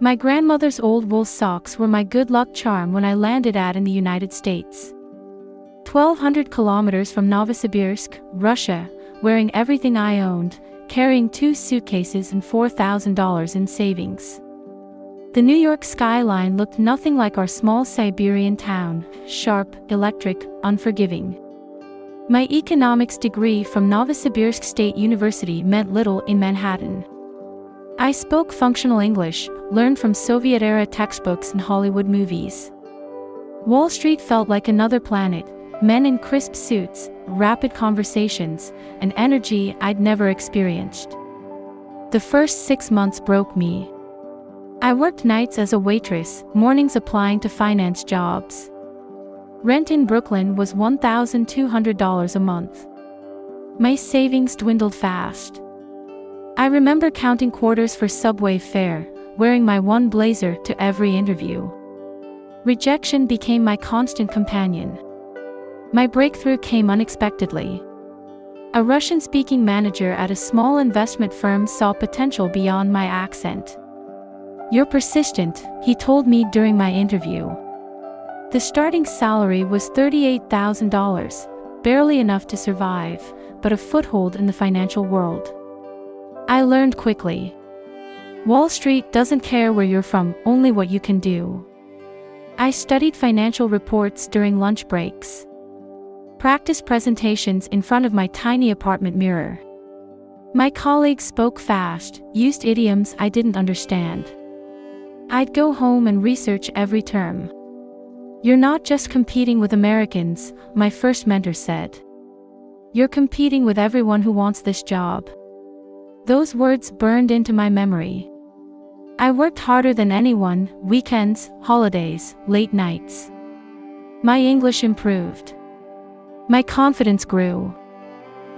My grandmother's old wool socks were my good luck charm when I landed in the United States. 1,200 kilometers from Novosibirsk, Russia, wearing everything I owned, carrying 2 suitcases and $4,000 in savings. The New York skyline looked nothing like our small Siberian town, sharp, electric, unforgiving. My economics degree from Novosibirsk State University meant little in Manhattan. I spoke functional English, learned from Soviet-era textbooks and Hollywood movies. Wall Street felt like another planet, men in crisp suits, rapid conversations, and energy I'd never experienced. The first 6 months broke me. I worked nights as a waitress, mornings applying to finance jobs. Rent in Brooklyn was $1,200 a month. My savings dwindled fast. I remember counting quarters for subway fare, wearing my one blazer to every interview. Rejection became my constant companion. My breakthrough came unexpectedly. A Russian-speaking manager at a small investment firm saw potential beyond my accent. "You're persistent," he told me during my interview. The starting salary was $38,000, barely enough to survive, but a foothold in the financial world. I learned quickly. Wall Street doesn't care where you're from, only what you can do. I studied financial reports during lunch breaks. Practiced presentations in front of my tiny apartment mirror. My colleagues spoke fast, used idioms I didn't understand. I'd go home and research every term. "You're not just competing with Americans," my first mentor said. "You're competing with everyone who wants this job." Those words burned into my memory. I worked harder than anyone, weekends, holidays, late nights. My English improved. My confidence grew.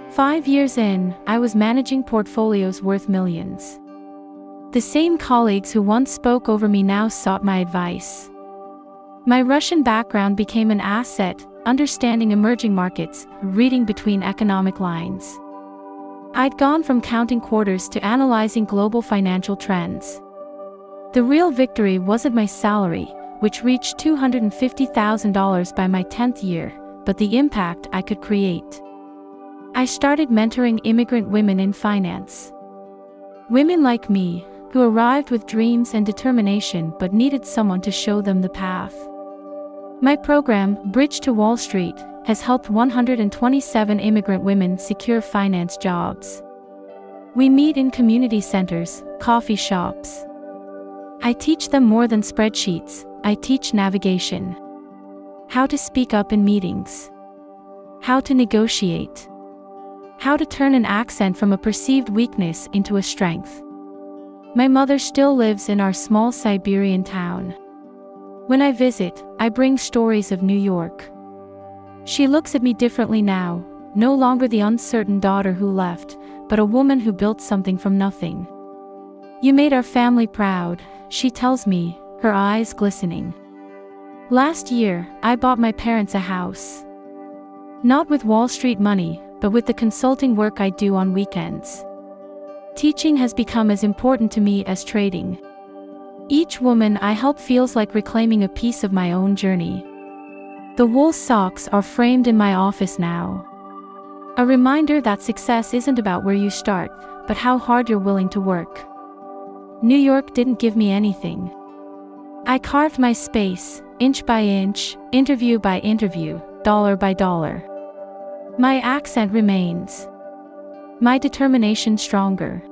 5 years in, I was managing portfolios worth millions. The same colleagues who once spoke over me now sought my advice. My Russian background became an asset, understanding emerging markets, reading between economic lines. I'd gone from counting quarters to analyzing global financial trends. The real victory wasn't my salary, which reached $250,000 by my 10th year, but the impact I could create. I started mentoring immigrant women in finance. Women like me, who arrived with dreams and determination but needed someone to show them the path. My program, Bridge to Wall Street, has helped 127 immigrant women secure finance jobs. We meet in community centers, coffee shops. I teach them more than spreadsheets, I teach navigation. How to speak up in meetings. How to negotiate. How to turn an accent from a perceived weakness into a strength. My mother still lives in our small Siberian town. When I visit, I bring stories of New York. She looks at me differently now, no longer the uncertain daughter who left, but a woman who built something from nothing. "You made our family proud," she tells me, her eyes glistening. Last year, I bought my parents a house. Not with Wall Street money, but with the consulting work I do on weekends. Teaching has become as important to me as trading. Each woman I help feels like reclaiming a piece of my own journey. The wool socks are framed in my office now. A reminder that success isn't about where you start, but how hard you're willing to work. New York didn't give me anything. I carved my space, inch by inch, interview by interview, dollar by dollar. My accent remains. My determination stronger.